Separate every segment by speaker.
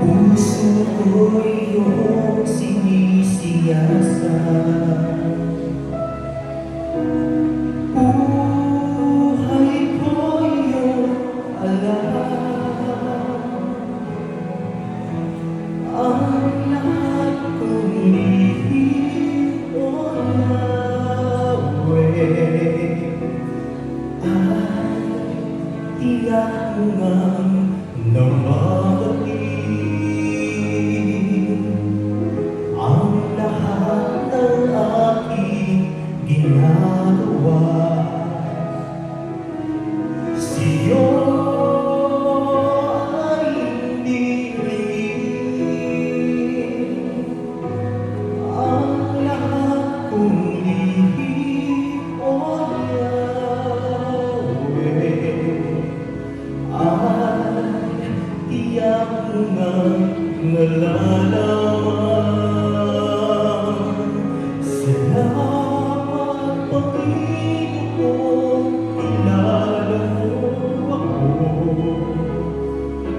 Speaker 1: Puso ko'y iyong sinisiyasat, buhay ko'y iyong alam. Ang lahat kong lihim o lawe ay tiyak mo ngang namamagitan. Ang lahat ng aking ginagawa sa'yo ay hindi rin. Ang lahat kong lihim o yawe ay tiyak mo ngang nalalaman. Salamat, Panginoon, kilala mo ako.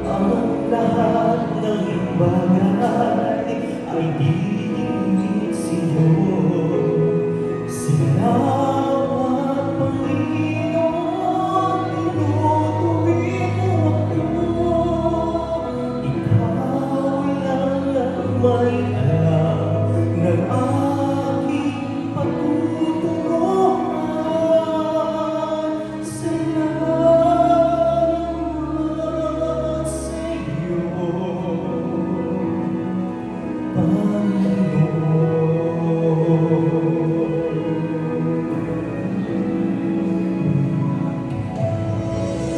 Speaker 1: Ang lahat ng bagay ay diingit sa'yo. Salamat, Panginoon, tinutuwid mo ako. Ikaw lang ang may alam ng aking patutunguhan. Salamat sa'yo,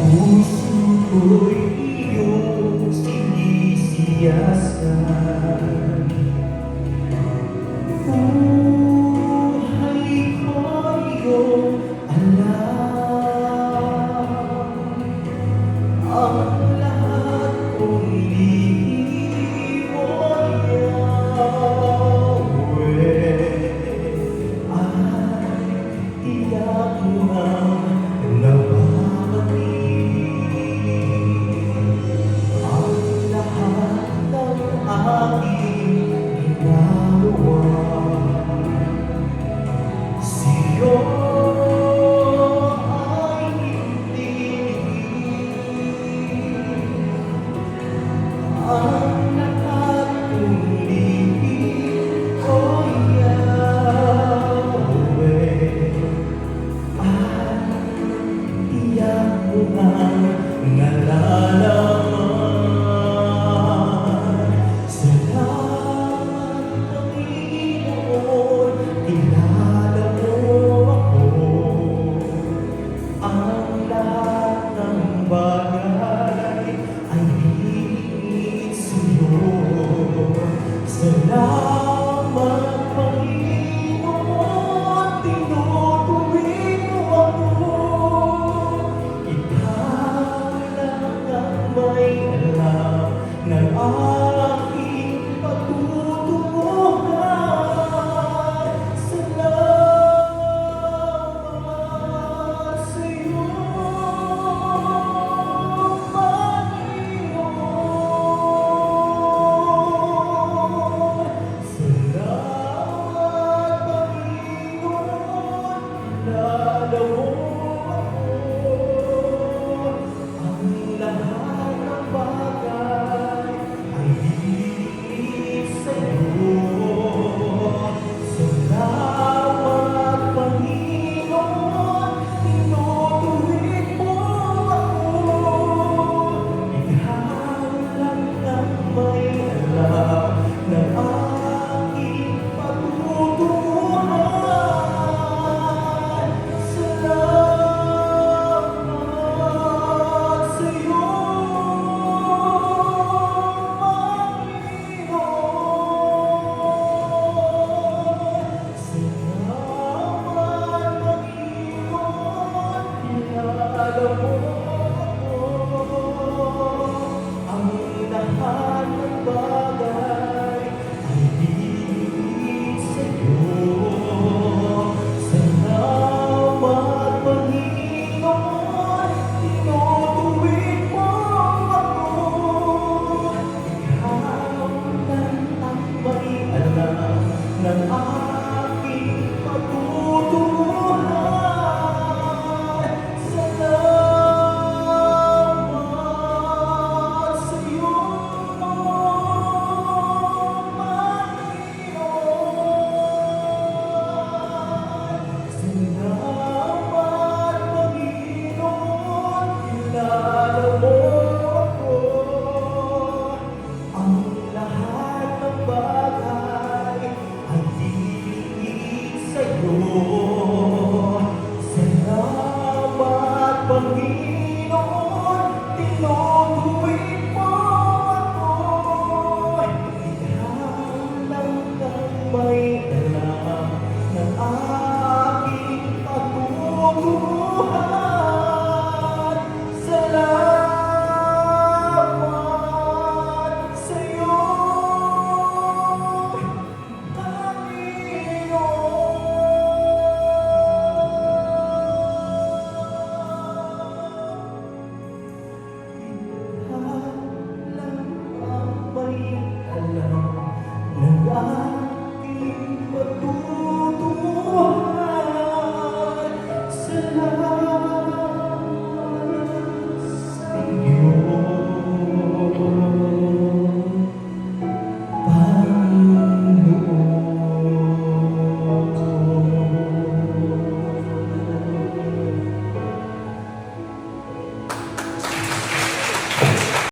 Speaker 1: puso ko'y iyong sinisiyasat, buhay ko'y iyong alam. Ang lahat kong lihim o yawe ay tiyak mo ngang namamagitan. Ang lahat ng aking ginagawa sa'yo ay hindi rin. Ang lahat kong lihim o yawe ay tiyak mo ngang nalalaman. Salamat, Panginoon, kilala mo ako. Ang lahat ng bagay ay diingit sa'yo. Salamat, Panginoon, tinutuwid mo ako. Ikaw lang ang may